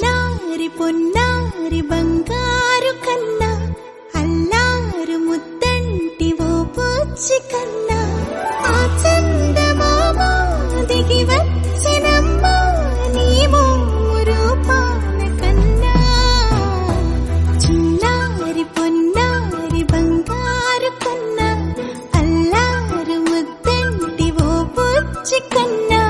నారి పొన్నారి బంగారు కన్నా అల్లారు ముద్దంటి ఓ పూచి కన్నా ఆ చందమామ దిగి వచ్చినమ్మా నీ రూపాల కన్నా చిన్నారి పొన్నారి బంగారు కన్నా అల్లారు ముద్దంటి ఓ పూచి కన్నా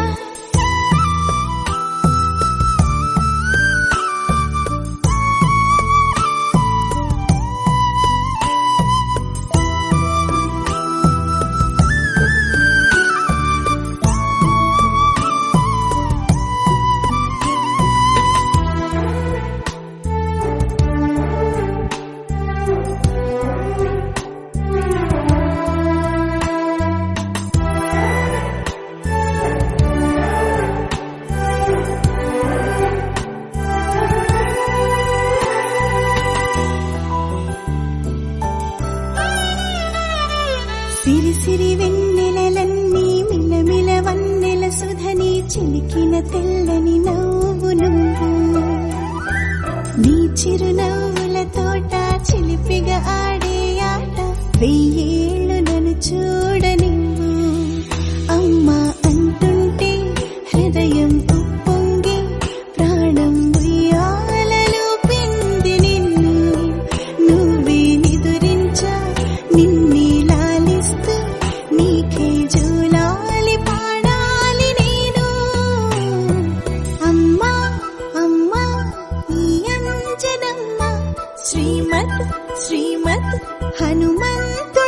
సిరి సిరి వెన్నెలలన్నీ మిలమిల వన్నెల సుధని చిలికిన తెల్లని నవ్వు నువ్వు నీ చిరునవ్వుల తోట చిలిపిగా ఆడే ఆట వెయ్యేళ్ళు నన్ను చూడనివ్వు అమ్మా అంటుంటే హృదయం ఉప్పొంగి ప్రాణం ఉయ్యాలలో పిండి నిన్ను నువ్వే నిదురించా నిన్నే నీకే జూలాలి పాడాలి నేను అమ్మా అమ్మా ఈ అంజనమ్మ శ్రీమద్ శ్రీమద్ హనుమంత